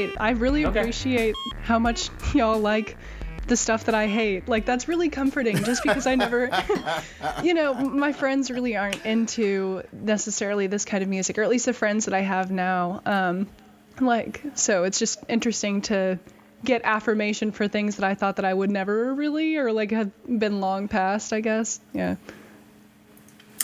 great. I really Okay. appreciate how much y'all like the stuff that I hate. Like, that's really comforting, just because I never, my friends really aren't into necessarily this kind of music, or at least the friends that I have now. So it's just interesting to get affirmation for things that I thought that I would never really, or like have been long past, I guess. Yeah.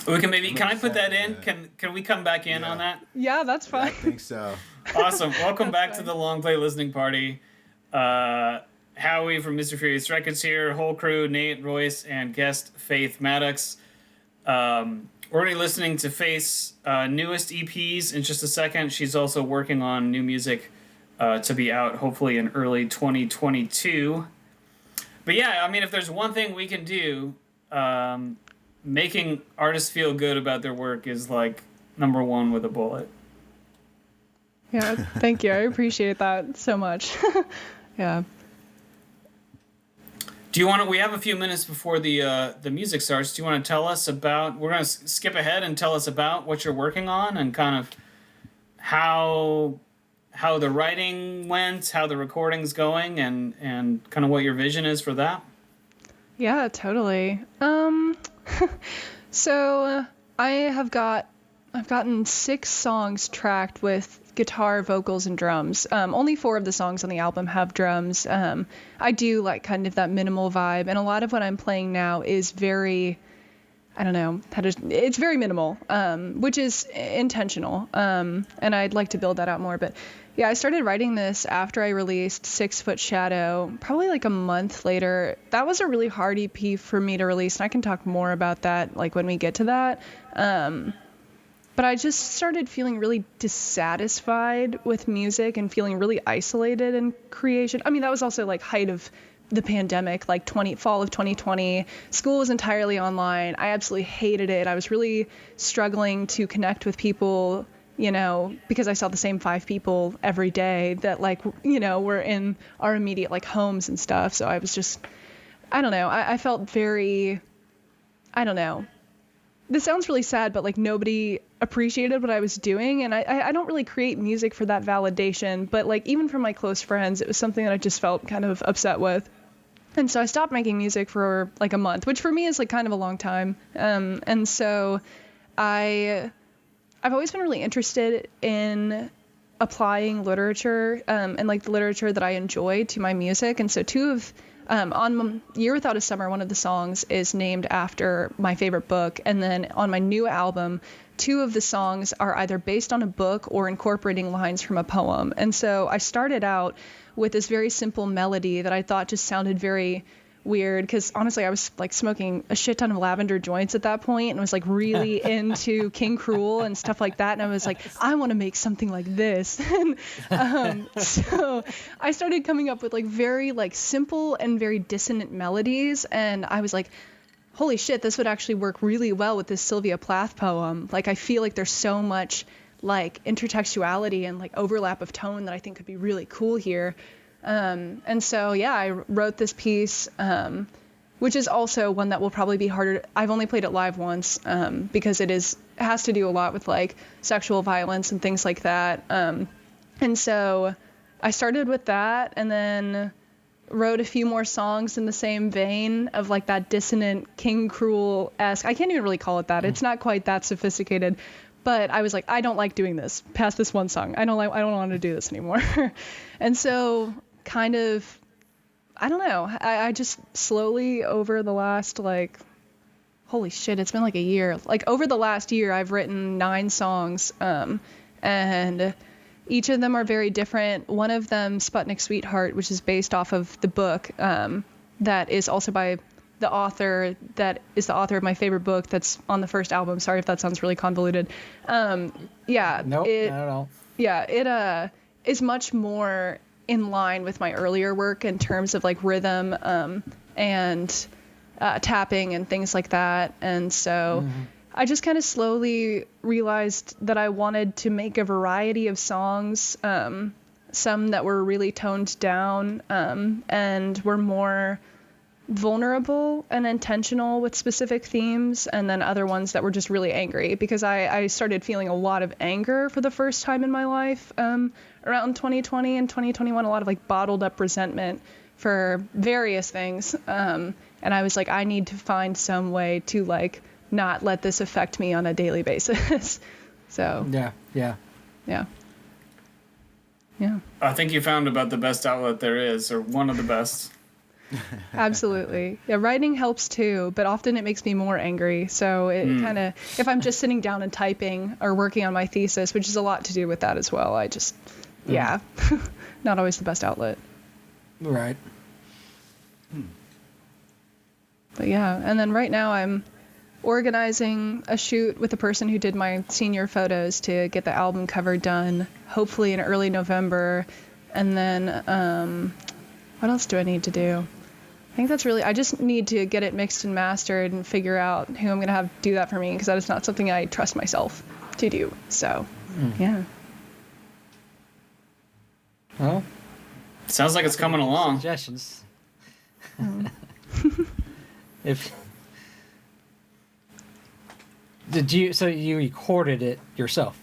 We can I put that in? Can we come back in on that? Yeah, that's fine. I think so. Awesome. Welcome back to the Long Play listening party. Howie from Mr. Furious Records here, whole crew, Nate, Royce, and guest Faith Maddox. We're going to be listening to Faith's newest EPs in just a second. She's also working on new music to be out hopefully in early 2022. But yeah, I mean, if there's one thing we can do, making artists feel good about their work is like number one with a bullet. Yeah, thank you. I appreciate that so much. Yeah. We have a few minutes before the music starts. Do you want to tell us about, we're going to skip ahead and tell us about what you're working on and kind of how the writing went, how the recording's going, and kind of what your vision is for that? Yeah, totally. So I've gotten 6 songs tracked with guitar, vocals, and drums. Only 4 of the songs on the album have drums. I do like kind of that minimal vibe, and a lot of what I'm playing now is very, it's very minimal, which is intentional. And I'd like to build that out more, but yeah, I started writing this after I released 6 Foot Shadow, probably like a month later. That was a really hard EP for me to release, and I can talk more about that like when we get to that. But I just started feeling really dissatisfied with music and feeling really isolated in creation. I mean, that was also like height of the pandemic, like fall of 2020. School was entirely online. I absolutely hated it. I was really struggling to connect with people, because I saw the same 5 people every day that were in our immediate like homes and stuff. So I was just, I don't know. I felt very, I don't know. This sounds really sad, but like nobody appreciated what I was doing. And I don't really create music for that validation, but like even from my close friends, it was something that I just felt kind of upset with. And so I stopped making music for like a month, which for me is like kind of a long time. And so I've always been really interested in applying literature and like the literature that I enjoy to my music. And so on Year Without a Summer, one of the songs is named after my favorite book. And then on my new album, 2 of the songs are either based on a book or incorporating lines from a poem. And so I started out with this very simple melody that I thought just sounded very weird, because honestly I was like smoking a shit ton of lavender joints at that point and was like really into King Cruel and stuff like that, and I was like, I want to make something like this. And so I started coming up with like very like simple and very dissonant melodies, and I was like, holy shit, this would actually work really well with this Sylvia Plath poem. Like I feel like there's so much like intertextuality and like overlap of tone that I think could be really cool here. And so, yeah, I wrote this piece, which is also one that will probably be harder. I've only played it live once, because it has to do a lot with like sexual violence and things like that. And so I started with that and then wrote a few more songs in the same vein of like that dissonant King Cruel-esque. I can't even really call it that. It's not quite that sophisticated, but I was like, I don't like doing this past this one song. I don't want to do this anymore. And so kind of, I don't know. I just slowly over the last like, holy shit, it's been like a year. Like over the last year, I've written 9 songs, and each of them are very different. One of them, Sputnik Sweetheart, which is based off of the book, that is also by the author that is the author of my favorite book that's on the first album. Sorry if that sounds really convoluted. Yeah. Nope, not at all. Yeah, it is much more in line with my earlier work in terms of like rhythm and tapping and things like that. And so I just kind of slowly realized that I wanted to make a variety of songs, some that were really toned down and were more vulnerable and intentional with specific themes, and then other ones that were just really angry, because I started feeling a lot of anger for the first time in my life around 2020 and 2021, a lot of like bottled up resentment for various things. And I was like, I need to find some way to like not let this affect me on a daily basis. So yeah. I think you found about the best outlet there is, or one of the best. Absolutely. Yeah, writing helps too, but often it makes me more angry. So it kind of, if I'm just sitting down and typing or working on my thesis, which is a lot to do with that as well, I just, not always the best outlet. Right. But yeah, and then right now I'm organizing a shoot with the person who did my senior photos to get the album cover done, hopefully in early November. And then, what else do I need to do? I think that's really, I just need to get it mixed and mastered and figure out who I'm going to have do that for me, because that is not something I trust myself to do. So, yeah. Well, sounds like it's coming along. Suggestions. If so you recorded it yourself?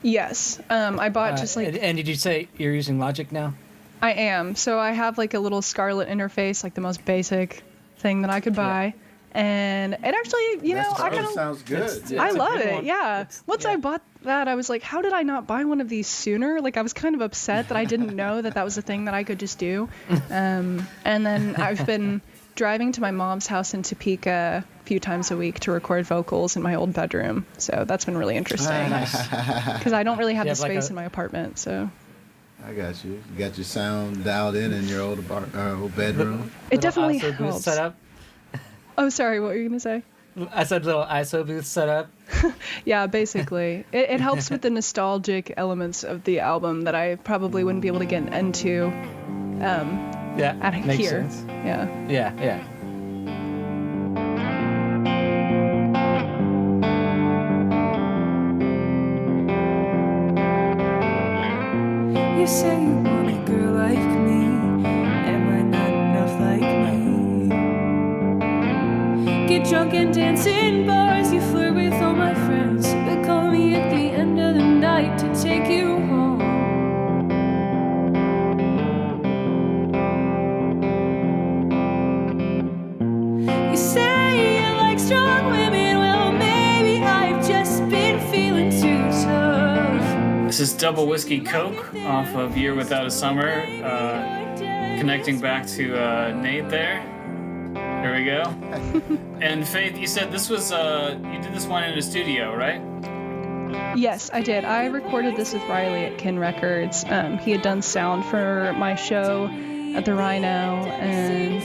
Yes. I bought just like. And did you say you're using Logic now? I am. So I have like a little Scarlett interface, like the most basic thing that I could buy. Yeah. And it actually, I kind of sounds good. I love it. Yeah. Once I bought that, I was like, how did I not buy one of these sooner? Like I was kind of upset that I didn't know that was a thing that I could just do. And then I've been driving to my mom's house in Topeka a few times a week to record vocals in my old bedroom. So that's been really interesting. Because I don't really have the space in my apartment. So. I got you. You got your sound dialed in your old bedroom. It definitely helps. Set up. Oh, sorry. What were you going to say? I said little ISO booth set up. Yeah, basically. It helps with the nostalgic elements of the album that I probably wouldn't be able to get into out of makes here. Sense. Yeah. You say you want a girl like me. Am I not enough like me? Get drunk and dance in bars. You flirt with all my friends, but call me at the end of the night to take you home. You say you like strong women. Well, maybe I've just been feeling too tough. This is Double Whiskey Coke off of Year Without a Summer. Connecting back to Nate there. There we go. And Faith, you said this was, you did this one in a studio, right? Yes, I did. I recorded this with Riley at Kin Records. He had done sound for my show at the Rhino, and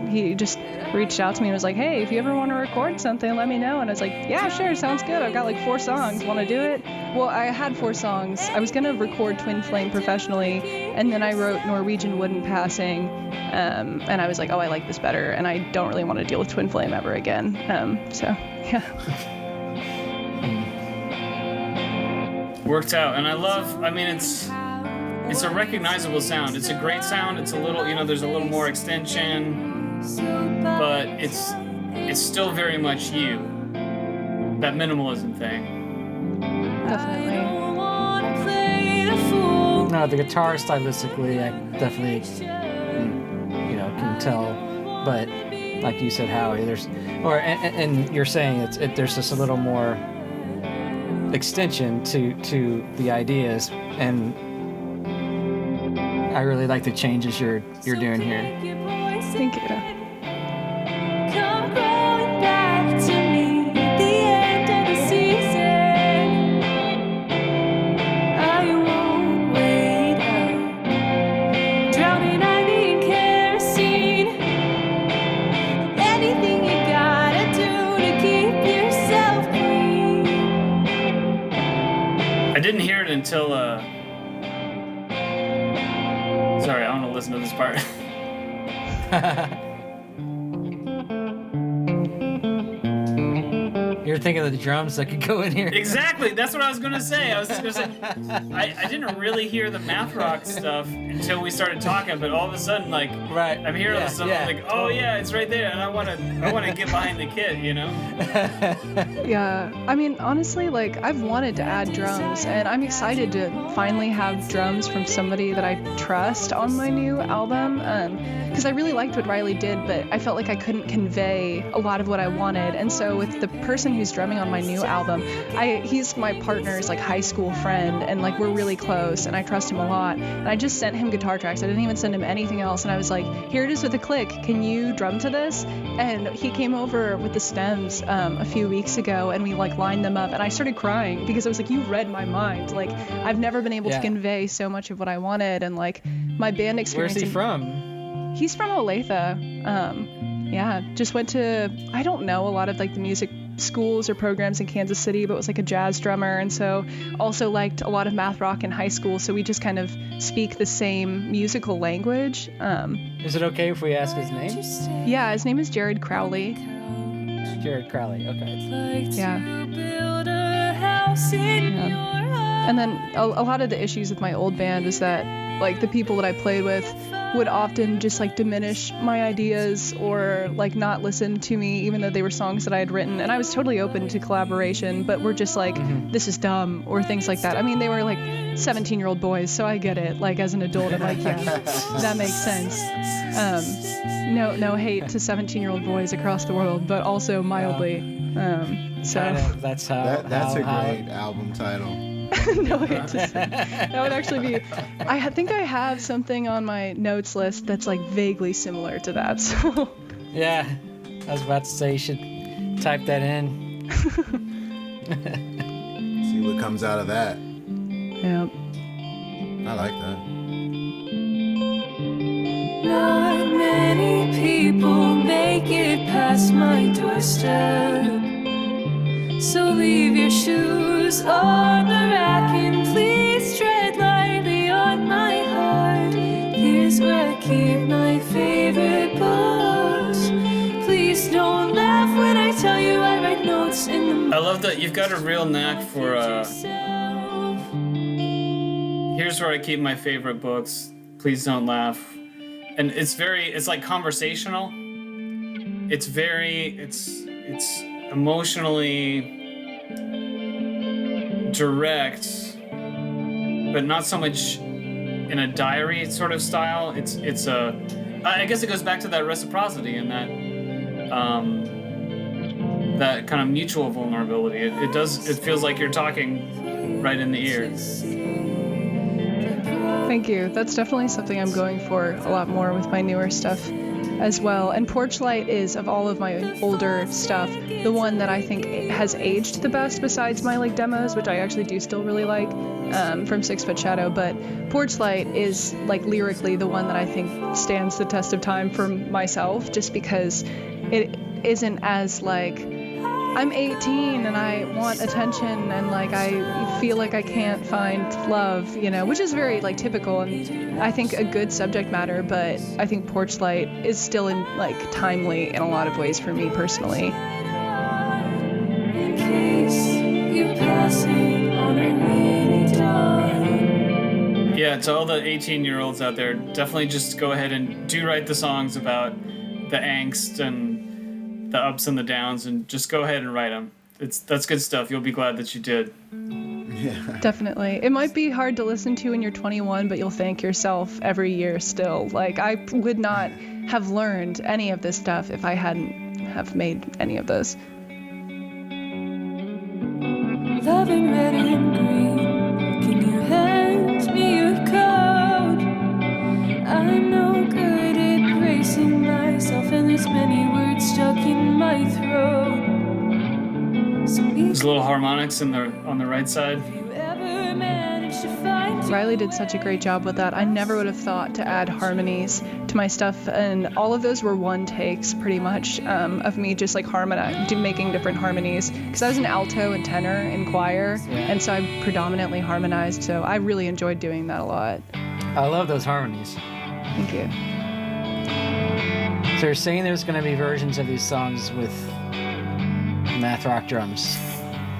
he just reached out to me and was like, hey, if you ever want to record something, let me know. And I was like, yeah, sure, sounds good. I've got like 4 songs. Want to do it? Well, I had 4 songs. I was going to record Twin Flame professionally, and then I wrote Norwegian Wooden Passing, and I was like, oh, I like this better, and I don't really want to deal with Twin Flame ever again. So, yeah. Worked out. And it's a recognizable sound. It's a great sound. It's a little, there's a little more extension, but it's still very much you. That minimalism thing. Definitely. No, the guitar stylistically, I definitely, can tell. But like you said, Howie, and you're saying there's just a little more extension to the ideas, and I really like the changes you're doing here. Thank you. Come crawling back to me at the end of the season. I won't wait out, drowning ivy in kerosene. Anything you gotta do to keep yourself clean. I didn't hear it until, sorry, I want to listen to this part. You're thinking of the drums that could go in here. Exactly. That's what I was gonna say. I was just gonna say I didn't really hear the math rock stuff until we started talking, but all of a sudden, like, Right. I'm hearing all of a sudden, like, oh yeah, it's right there, and I wanna get behind the kit, you know? Yeah, I mean, honestly, like, I've wanted to add drums, and I'm excited to finally have drums from somebody that I trust on my new album, because I really liked what Riley did, but I felt like I couldn't convey a lot of what I wanted, and so with the person who's drumming on my new album, he's my partner's, like, high school friend, and, like, we're really close, and I trust him a lot, and I just sent him guitar tracks. I didn't even send him anything else, and I was like, here it is with a click, can you drum to this? And he came over with the stems a few weeks ago, and we, like, lined them up, and I started crying because I was like, you read my mind. Like, I've never been able to convey so much of what I wanted, and, like, my band experience. Where's he from? He's from Olathe. Yeah, just went to, I don't know a lot of, like, the music schools or programs in Kansas City, but was, like, a jazz drummer, and so also liked a lot of math rock in high school, so we just kind of speak the same musical language. Is it okay if we ask his name? Yeah, his name is Jared Crowley. Jared Crowley, okay. Yeah. And then a lot of the issues with my old band was that, like, the people that I played with would often just, like, diminish my ideas or, like, not listen to me even though they were songs that I had written, and I was totally open to collaboration, but we're just like, this is dumb, or things like that. I mean, they were like 17-year-old boys, so I get it. Like, as an adult, I'm like, yeah, that makes sense. No hate to 17-year-old boys across the world, but also mildly. So that's how. That's a great album title. No hate to that would actually be. I think I have something on my notes list that's, like, vaguely similar to that. So. Yeah, I was about to say you should type that in. See what comes out of that. Yeah. I like that. Not many people make it past my doorstep. So leave your shoes on the rack and please tread lightly on my heart. Here's where I keep my favorite books. Please don't laugh when I tell you I write notes in the. I love that you've got a real knack for here's where I keep my favorite books. Please don't laugh. And it's like conversational. It's emotionally direct, but not so much in a diary sort of style. I guess it goes back to that reciprocity and that kind of mutual vulnerability. It feels like you're talking right in the ear. Thank you. That's definitely something I'm going for a lot more with my newer stuff as well. And Porch Light is, of all of my older stuff, the one that I think has aged the best besides my, like, demos, which I actually do still really like, from 6 Foot Shadow. But Porch Light is, like, lyrically the one that I think stands the test of time for myself, just because it isn't as, like, I'm 18 and I want attention and, like, I feel like I can't find love, you know, which is very, like, typical and I think a good subject matter, but I think Porch Light is still timely in a lot of ways for me personally. In case you're passing on a rainy day. Yeah, to all the 18-year-olds out there, definitely just go ahead and do write the songs about the angst and the ups and the downs, and just go ahead and write them. That's good stuff. You'll be glad that you did. Yeah. Definitely. It might be hard to listen to when you're 21, but you'll thank yourself every year still. Like, I would not have learned any of this stuff if I hadn't have made any of this. Loving red and green, can you hand me your code? I'm no good at bracing myself, and there's many words stuck in my throat. There's little harmonics on the right side. Riley did such a great job with that. I never would have thought to add harmonies to my stuff, and all of those were one takes pretty much, of me just, like, making different harmonies, because I was an alto and tenor in choir, and so I predominantly harmonized, so I really enjoyed doing that a lot. I love those harmonies. Thank you. So you're saying there's going to be versions of these songs with math rock drums.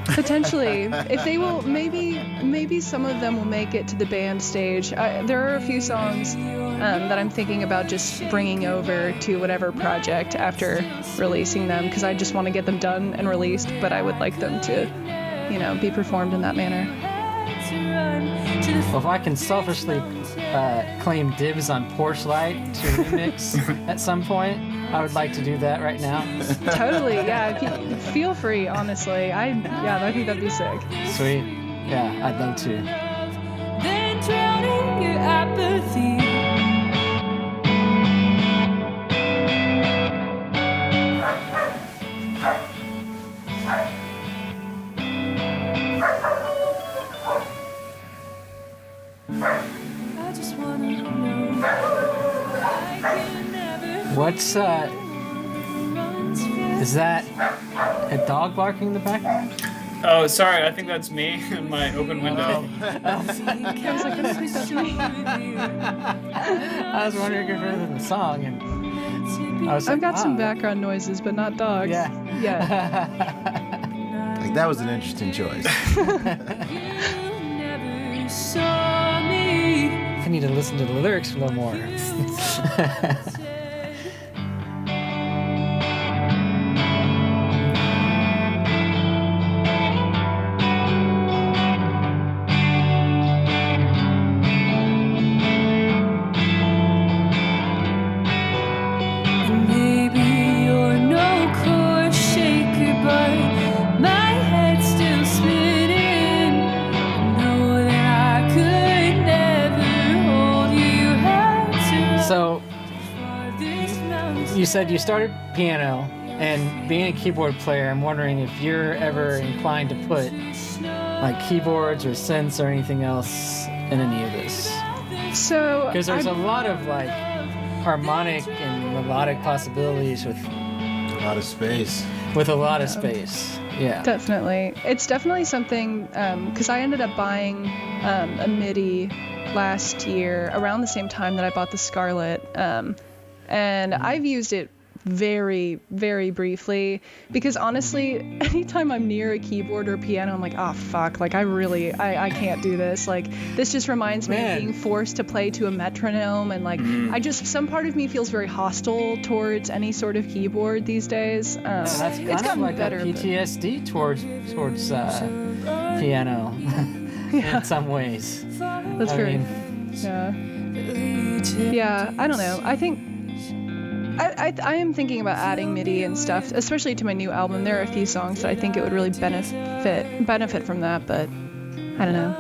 Potentially, if they will, maybe some of them will make it to the band stage. There are a few songs that I'm thinking about just bringing over to whatever project after releasing them, because I just want to get them done and released, but I would like them to, be performed in that manner. Well, if I can selfishly claim dibs on Porch Light to remix at some point, I would like to do that right now. Totally, yeah. Feel free, honestly. I think that'd be sick. Sweet. Yeah, I'd love to. Then drowning your apathy. I just wanna know. What's is that a dog barking in the back? Oh, sorry. I think that's me in my open window. I was like, I don't think that's me. I was wondering if it was in the song, and I was I've got like, some wow. background noises, but not dogs. Yeah. Like, that was an interesting choice. I need to listen to the lyrics a little more. So, you said you started piano, and being a keyboard player, I'm wondering if you're ever inclined to put like keyboards or synths or anything else in any of this. So, Because there's a lot of like harmonic and melodic possibilities with A lot of space. a lot of space. Yeah. definitely. It's definitely something, because I ended up buying a MIDI last year around the same time that I bought the Scarlett, and I've used it very, very briefly, because honestly, anytime I'm near a keyboard or piano, I'm like, oh fuck, like I can't do this. Like, this just reminds me of being forced to play to a metronome, and like some part of me feels very hostile towards any sort of keyboard these days. That's kind it's gotten of like better, a PTSD towards piano in some ways. That's I very, mean, yeah. I don't know. I think I am thinking about adding MIDI and stuff, especially to my new album. There are a few songs that I think it would really benefit from that, but I don't know.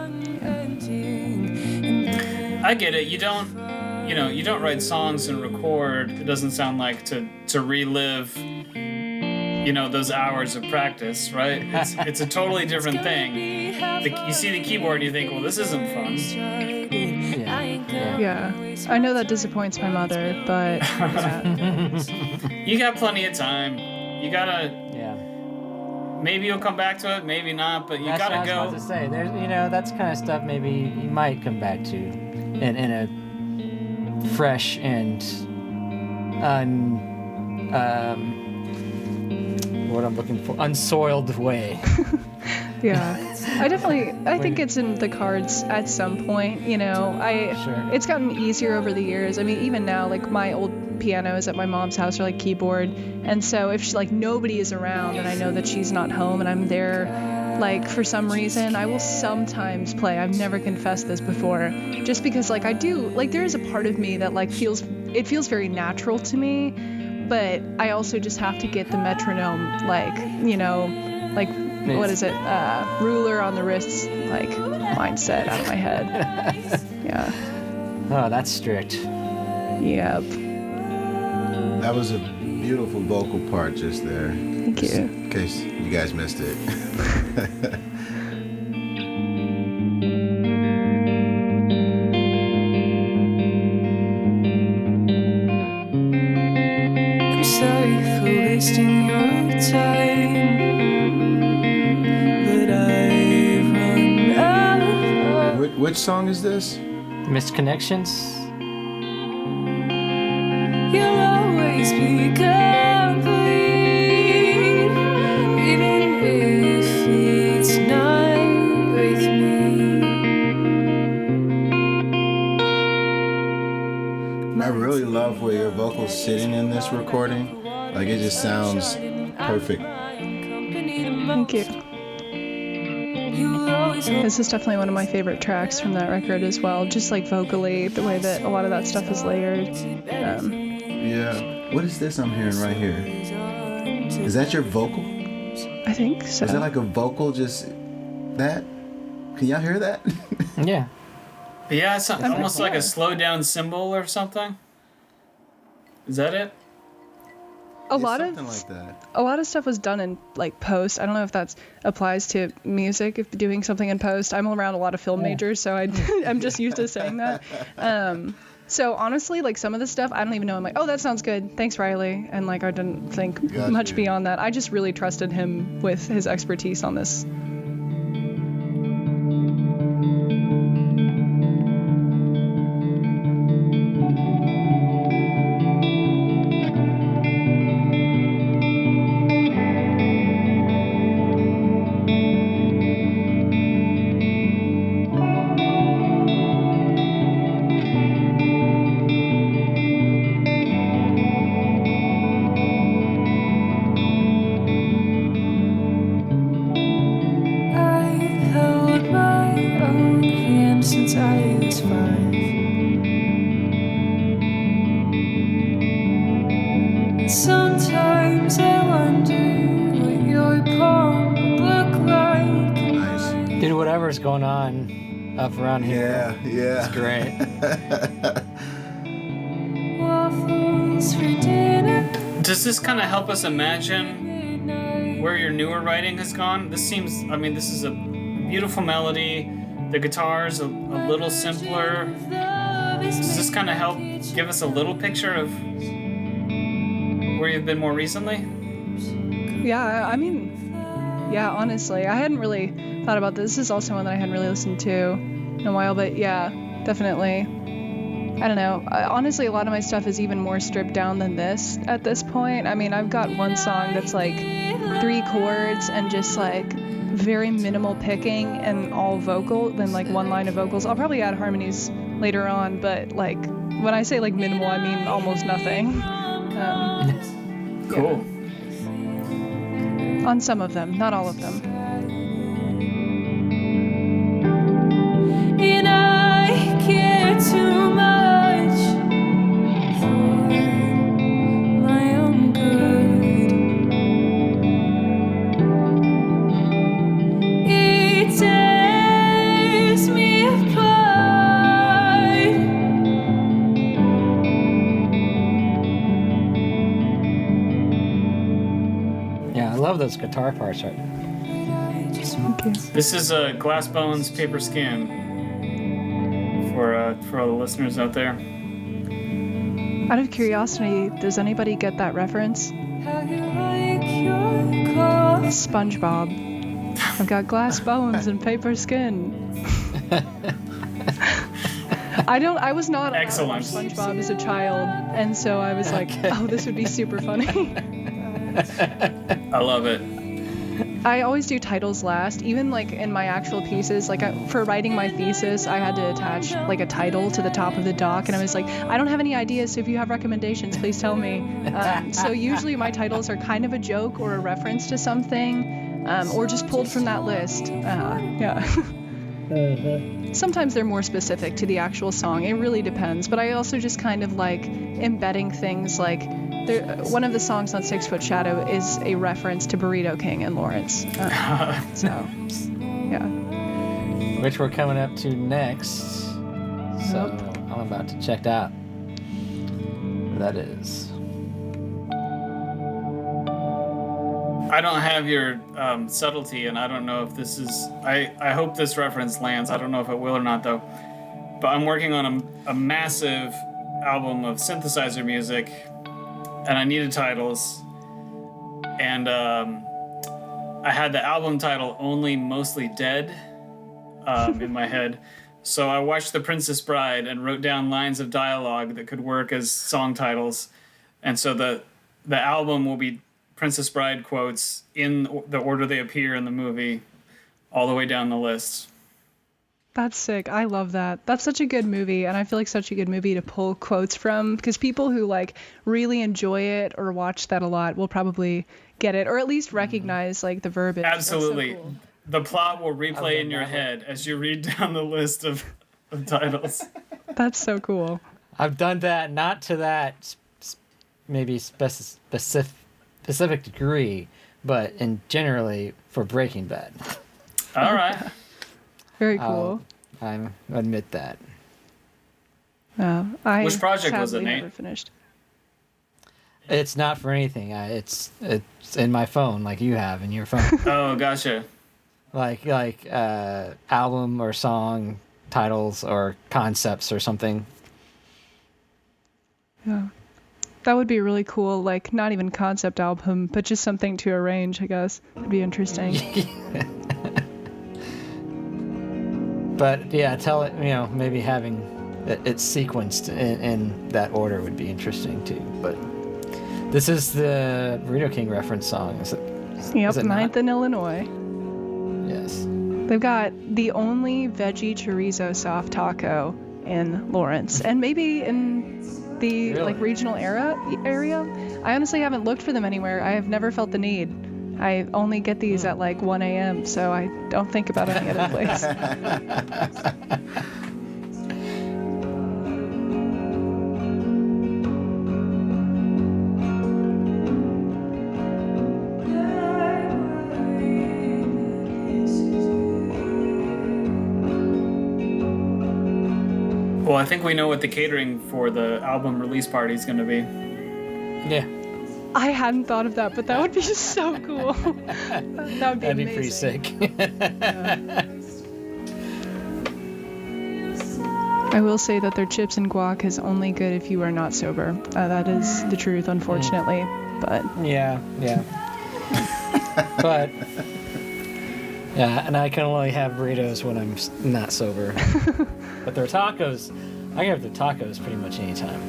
Yeah. I get it. You don't write songs and record. It doesn't sound like to relive, those hours of practice, right? It's a totally different thing. You see the keyboard and you think, well, this isn't fun. Yeah. I know that disappoints my mother, but yeah. You got plenty of time. You gotta. yeah. Maybe you'll come back to it, maybe not, but you That's gotta what I go. was about to say. There's, that's kind of stuff maybe you might come back to in a fresh and what I'm looking for, unsoiled way. Yeah. I think it's in the cards at some point, Sure. It's gotten easier over the years. I mean, even now, like, my old pianos at my mom's house are like keyboard, and so if nobody is around and I know that she's not home and I'm there, like, for some reason, I will sometimes play. I've never confessed this before, just because, like, I do, like, there is a part of me that, like, feels very natural to me, but I also just have to get the metronome, like, like, what is it, ruler on the wrists, like, mindset out of my head. Yeah. Oh, that's strict. Yep. That was a beautiful vocal part just there. Thank you. In case you guys missed it. I'm sorry for wasting your time, but I've run out of. Which song is this? Missed connections. You'll always be complete, even I really love where your vocals sitting in this recording. Like it just sounds perfect. Thank you. This is definitely one of my favorite tracks from that record as well. Just like vocally, the way that a lot of that stuff is layered. Yeah. What is this I'm hearing right here? Is that your vocal? I think so. Is that like a vocal just that? Can y'all hear that? Yeah. Yeah, it's almost like a slowed down cymbal or something. Is that it? A lot of stuff was done in like post. I don't know if that applies to music. If doing something in post, I'm around a lot of film majors, so I'm just used to saying that. So honestly, like some of the stuff, I don't even know. I'm like, oh, that sounds good. Thanks, Riley. And like I didn't think much beyond that. I just really trusted him with his expertise on this. Sometimes I wonder what your palm would look like. Nice. Dude, whatever's going on up around here. Yeah. It's great. Waffles for dinner. Does this kind of help us imagine where your newer writing has gone? This is a beautiful melody. The guitar's a little simpler. Does this kind of help give us a little picture of where you've been more recently? Yeah, I mean, yeah, honestly, I hadn't really thought about this. This is also one that I hadn't really listened to in a while, but yeah, definitely. I don't know. Honestly, a lot of my stuff is even more stripped down than this at this point. I mean, I've got one song that's like 3 chords and just like very minimal picking and all vocal, then like 1 line of vocals. I'll probably add harmonies later on, but like when I say like minimal, I mean almost nothing. Cool. On some of them, not all of them. And I care too much for my own good. It tears me apart. Yeah, I love those guitar parts right now. This is Glass Bones, Paper Skin for all the listeners out there. Out of curiosity, does anybody get that reference? How you like your clothes? SpongeBob. I've got glass bones and paper skin. I was not Excellent. SpongeBob as a child, and so I was like, oh, this would be super funny. I love it. I always do titles last, even like in my actual pieces. Like for writing my thesis, I had to attach like a title to the top of the doc, and I was like, I don't have any ideas, so if you have recommendations, please tell me. So usually my titles are kind of a joke or a reference to something, or just pulled from that list. Yeah. Sometimes they're more specific to the actual song. It really depends, but I also just kind of like embedding things like one of the songs on 6 Foot Shadow is a reference to Burrito King and Lawrence. So, yeah. Which we're coming up to next. So I'm about to check out what that is. I don't have your subtlety, and I don't know if this is... I hope this reference lands. I don't know if it will or not, though. But I'm working on a massive album of synthesizer music, and I needed titles. And I had the album title Only Mostly Dead in my head. So I watched The Princess Bride and wrote down lines of dialogue that could work as song titles. And so the album will be Princess Bride quotes in the order they appear in the movie, all the way down the list. That's sick. I love that. That's such a good movie, and I feel like such a good movie to pull quotes from, because people who like really enjoy it or watch that a lot will probably get it, or at least recognize like the verbiage. Absolutely. That's so cool. The plot will replay in your head as you read down the list of titles. That's so cool. I've done that, not to that maybe specific degree, but in generally for Breaking Bad. All right. Very cool. I admit that. Which project was it, Nate? Never finished. It's not for anything. It's in my phone, like you have in your phone. Oh, gotcha. like album or song titles or concepts or something. Yeah. That would be really cool, like not even concept album, but just something to arrange, I guess. It'd be interesting. But yeah, maybe having it sequenced in that order would be interesting too. But this is the Burrito King reference song, is it? Yep, is it 9th in Illinois. Yes. They've got the only veggie chorizo soft taco in Lawrence, and maybe in the like regional area. I honestly haven't looked for them anywhere. I have never felt the need. I only get these at like 1 a.m., so I don't think about any other place. Well, I think we know what the catering for the album release party is going to be. Yeah. I hadn't thought of that, but that would be so cool. That would be That'd amazing. be pretty sick. I will say that their chips and guac is only good if you are not sober. That is the truth, unfortunately. But yeah. But yeah, and I can only have burritos when I'm not sober. But their tacos, I can have the tacos pretty much anytime.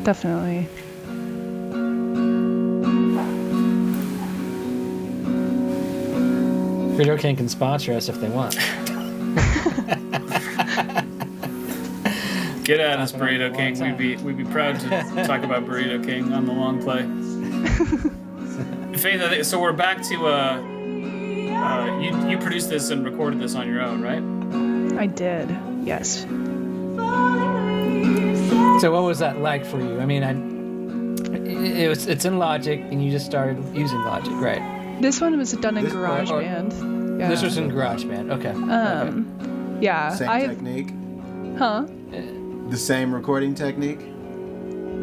definitely. Burrito King can sponsor us if they want. Get at us, Burrito King. We'd be proud to talk about Burrito King on the long play. Faith, so we're back to you produced this and recorded this on your own, right? I did, yes. So what was that like for you? I mean, it's in Logic, and you just started using Logic, right? This one was done in GarageBand. Yeah. This was in GarageBand. Okay. Yeah. Same technique? Huh? The same recording technique?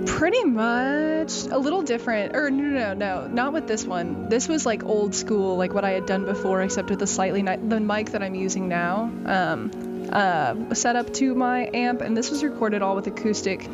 Pretty much. A little different. Or no, not with this one. This was like old school, like what I had done before, except with the mic that I'm using now. Set up to my amp, and this was recorded all with acoustic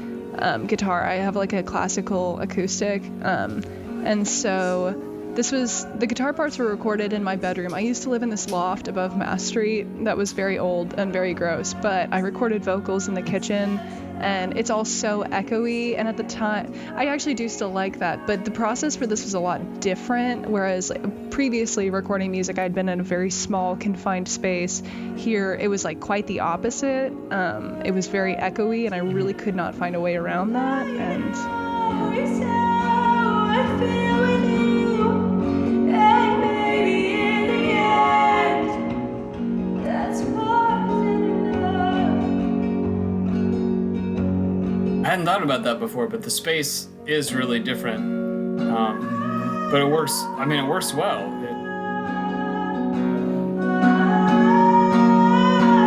guitar. I have like a classical acoustic, and so the guitar parts were recorded in my bedroom. I used to live in this loft above Mass Street that was very old and very gross, but I recorded vocals in the kitchen, and it's all so echoey, and at the time, I actually do still like that, but the process for this was a lot different, whereas previously recording music, I'd been in a very small, confined space. Here, it was like quite the opposite. It was very echoey, and I really could not find a way around that, and... I hadn't thought about that before, but the space is really different. But it works. I mean, it works well.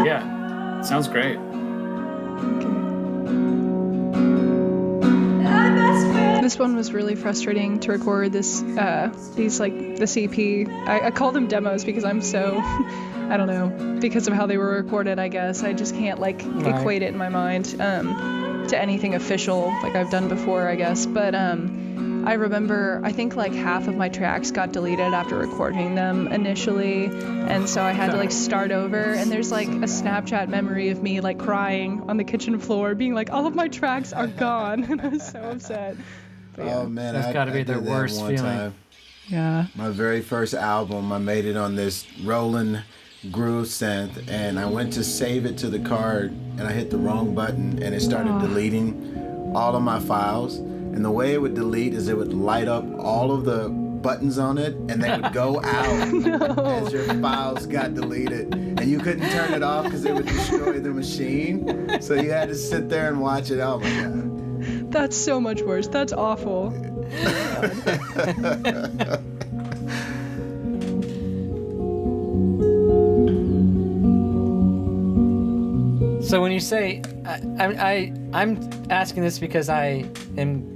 Yeah, sounds great. This one was really frustrating to record. This EP. I call them demos because I'm so, I don't know, because of how they were recorded. I guess I just can't equate it in my mind to anything official like I've done before, I guess. But I remember I think like half of my tracks got deleted after recording them initially, and so I had to start over. And there's like a Snapchat memory of me crying on the kitchen floor, being like, all of my tracks are gone, and I was so upset. But, yeah. Oh man, that's got to be the worst feeling. Yeah. My very first album, I made it on this rolling groove synth, and I went to save it to the card, and I hit the wrong button, and it started deleting all of my files. And the way it would delete is it would light up all of the buttons on it, and they would go out as your files got deleted. And you couldn't turn it off because it would destroy the machine. So you had to sit there and watch it. Oh my God. That's so much worse. That's awful. So when you say, I'm asking this because I am,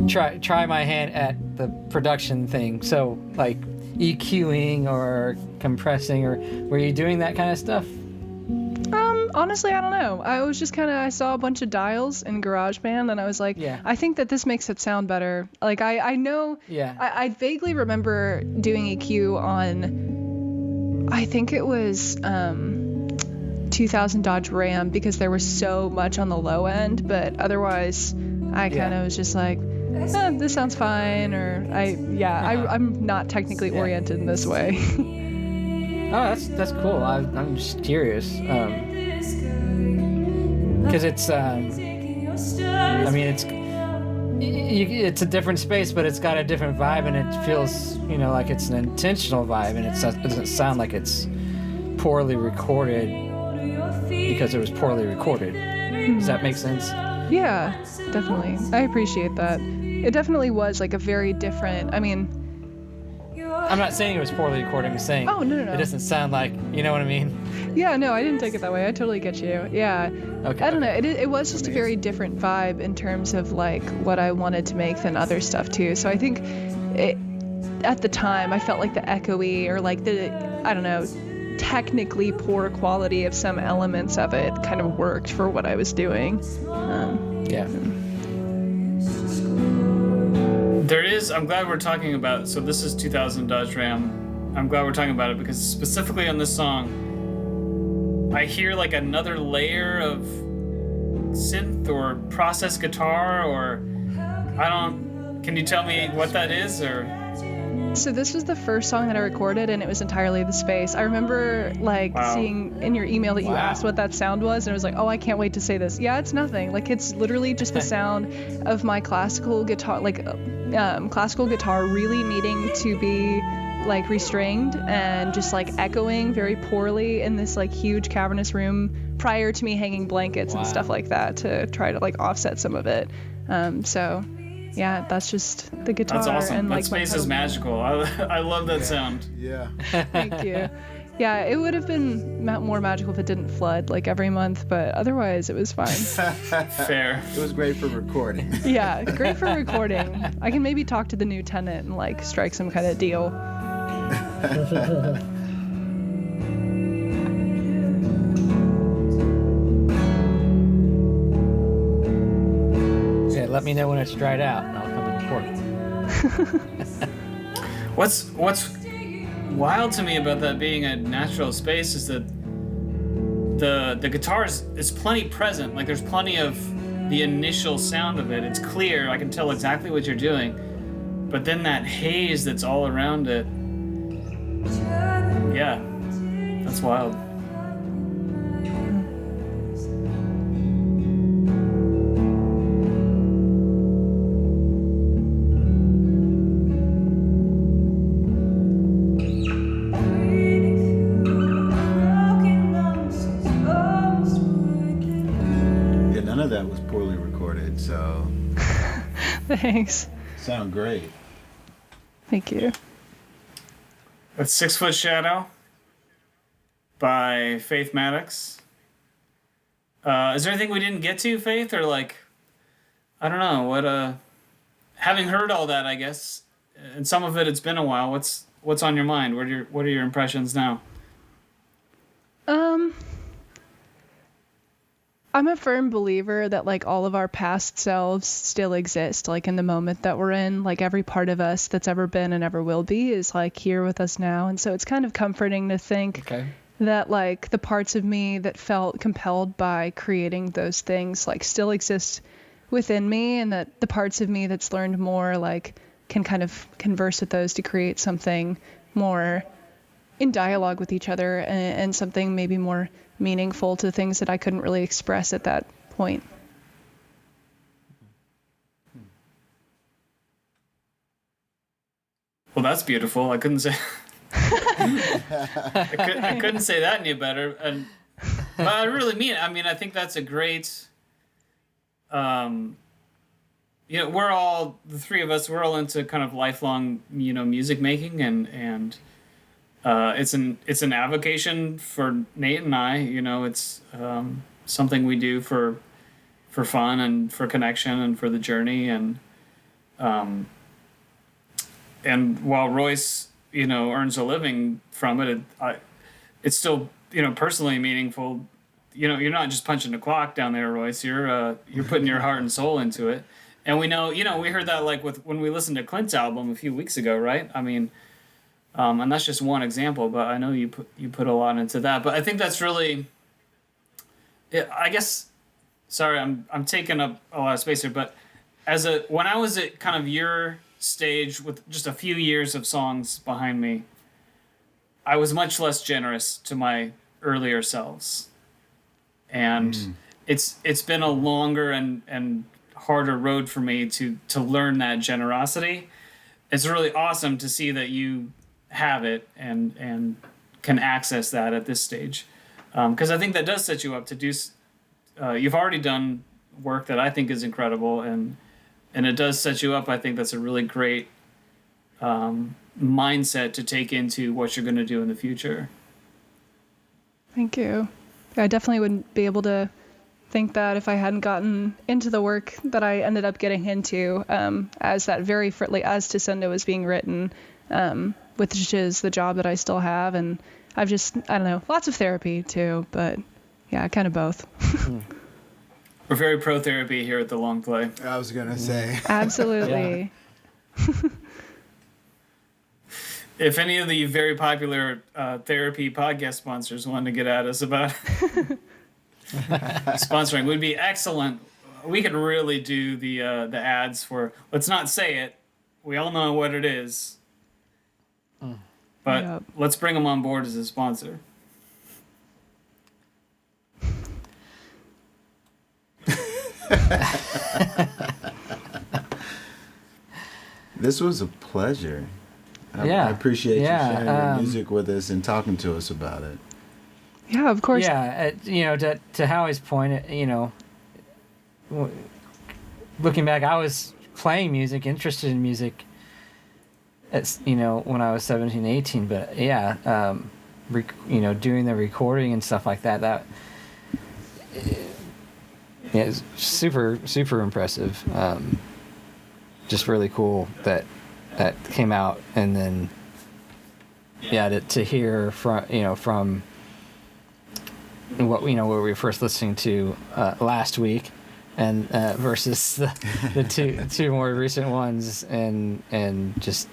try my hand at the production thing. So like EQing or compressing, or were you doing that kind of stuff? Honestly, I don't know. I saw a bunch of dials in GarageBand, and I was like, I think that this makes it sound better. Like I know, I vaguely remember doing EQ on, I think it was 2000 Dodge Ram, because there was so much on the low end, but otherwise I kind of was just like, this sounds fine, or I'm not technically oriented in this way. Oh, that's cool. I'm just curious, because it's it's a different space, but it's got a different vibe, and it feels like it's an intentional vibe, and it doesn't sound like it's poorly recorded because it was poorly recorded. Does that make sense? Yeah, definitely. I appreciate that. It definitely was like a very different, I'm not saying it was poorly recorded. I'm saying it doesn't sound like, you know what I mean? Yeah, no, I didn't take it that way. I totally get you. Yeah. Okay. I don't know. It was just a very different vibe in terms of like what I wanted to make than other stuff too. So I think at the time I felt like the echoey or like the, I don't know, technically poor quality of some elements of it kind of worked for what I was doing. I'm glad we're talking about, so this is 2000 Dodge Ram. I'm glad we're talking about it because specifically on this song, I hear like another layer of synth or processed guitar, or can you tell me what that is, or? So this was the first song that I recorded, and it was entirely the space. I remember seeing in your email that you asked what that sound was, and I was like, oh, I can't wait to say this. Yeah, it's nothing. Like, it's literally just the sound of my classical guitar, classical guitar really needing to be like restrained and just like echoing very poorly in this like huge cavernous room prior to me hanging blankets and stuff like that to try to like offset some of it. So yeah, that's just the guitar. That's awesome. And, that space is magical. I love that sound. Yeah. Thank you. Yeah, it would have been more magical if it didn't flood like every month, but otherwise it was fine. Fair. It was great for recording. Yeah, great for recording. I can maybe talk to the new tenant and like strike some kind of deal. Yeah, let me know when it's dried out and I'll come and record. What's wild to me about that being a natural space is that the guitar is plenty present. Like there's plenty of the initial sound of it. It's clear. I can tell exactly what you're doing. But then that haze that's all around it. Yeah, that's wild. So thanks. Sound great. Thank you. That's 6 Foot Shadow by Faith Maddox. Is there anything we didn't get to, Faith, or like, I don't know what? Having heard all that, I guess, and some of it's been a while. What's on your mind? What are your impressions now? I'm a firm believer that like all of our past selves still exist, like in the moment that we're in. Like every part of us that's ever been and ever will be is like here with us now. And so it's kind of comforting to think that like the parts of me that felt compelled by creating those things like still exist within me, and that the parts of me that's learned more like can kind of converse with those to create something more in dialogue with each other, and something maybe more meaningful to things that I couldn't really express at that point. Well, that's beautiful. I couldn't say I couldn't say that any better. But I really mean it. I mean, I think that's a great. We're all, the three of us, we're all into kind of lifelong, music making, and it's an avocation for Nate and I. It's something we do for fun and for connection and for the journey, and while Royce, earns a living from it, it's still, personally meaningful. You're not just punching a clock down there, Royce. You're putting your heart and soul into it. And we know, we heard that like when we listened to Clint's album a few weeks ago, right? I mean, and that's just one example, but I know you put a lot into that. But I think that's really, I guess, sorry, I'm taking up a lot of space here, but when I was at kind of your stage with just a few years of songs behind me, I was much less generous to my earlier selves. And it's been a longer and harder road for me to learn that generosity. It's really awesome to see that you have it and can access that at this stage, because I think that does set you up to do. You've already done work that I think is incredible, and it does set you up. I think that's a really great mindset to take into what you're going to do in the future. Thank you. I definitely wouldn't be able to think that if I hadn't gotten into the work that I ended up getting into, as that very as Descendo was being written, which is the job that I still have. And I've just, I don't know, lots of therapy too, but yeah, kind of both. We're very pro therapy here at The Long Play. I was going to say. Absolutely. If any of the very popular therapy podcast sponsors want to get at us about sponsoring, would be excellent. We could really do the ads for. Let's not say it. We all know what it is. But let's bring them on board as a sponsor. This was a pleasure. I appreciate you sharing your music with us and talking to us about it. Yeah, of course. Yeah, to Howie's point, looking back, I was playing music, interested in music, when I was 17, 18. But doing the recording and stuff like that it's super, super impressive. Just really cool that came out, and then to hear from what we were first listening to last week, and versus the two more recent ones, and just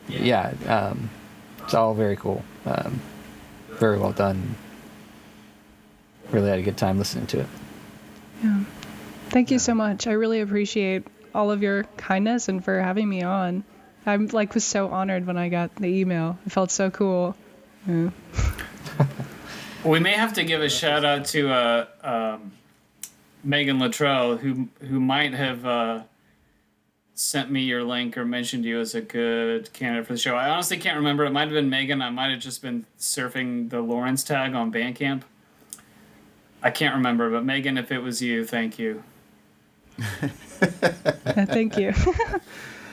it's all very cool, very well done. Really had a good time listening to it. Yeah, thank you so much. I really appreciate all of your kindness and for having me on. I'm was so honored when I got the email. It felt so cool. Yeah. We may have to give a shout out to Megan Luttrell, who might have sent me your link or mentioned you as a good candidate for the show. I honestly can't remember. It might have been Megan. I might have just been surfing the Lawrence tag on Bandcamp. I can't remember, but Megan, if it was you, thank you. Thank you.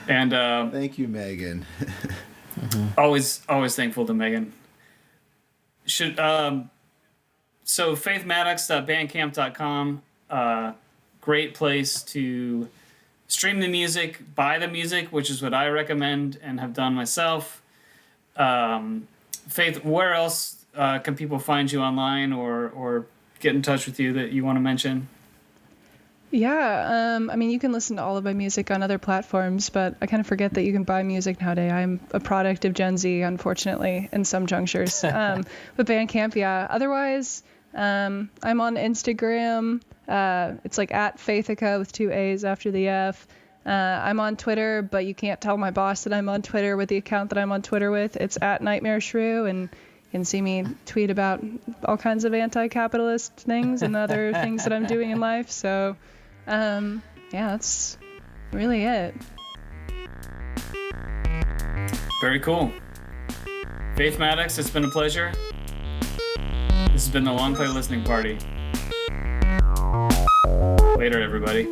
And thank you, Megan. always thankful to Megan. So faithmaddox.bandcamp.com, great place to stream the music, buy the music, which is what I recommend and have done myself. Faith, where else can people find you online or get in touch with you that you want to mention? Yeah, you can listen to all of my music on other platforms, but I kind of forget that you can buy music nowadays. I'm a product of Gen Z, unfortunately, in some junctures. But Bandcamp, yeah. Otherwise, I'm on Instagram. It's at Faithica with 2 A's after the F. I'm on Twitter, but you can't tell my boss that I'm on Twitter with the account that I'm on Twitter with. It's @NightmareShrew, and you can see me tweet about all kinds of anti-capitalist things and other things that I'm doing in life. So, yeah, that's really it. Very cool. Faith Maddox, it's been a pleasure. This has been the Long Play Listening Party. Later, everybody.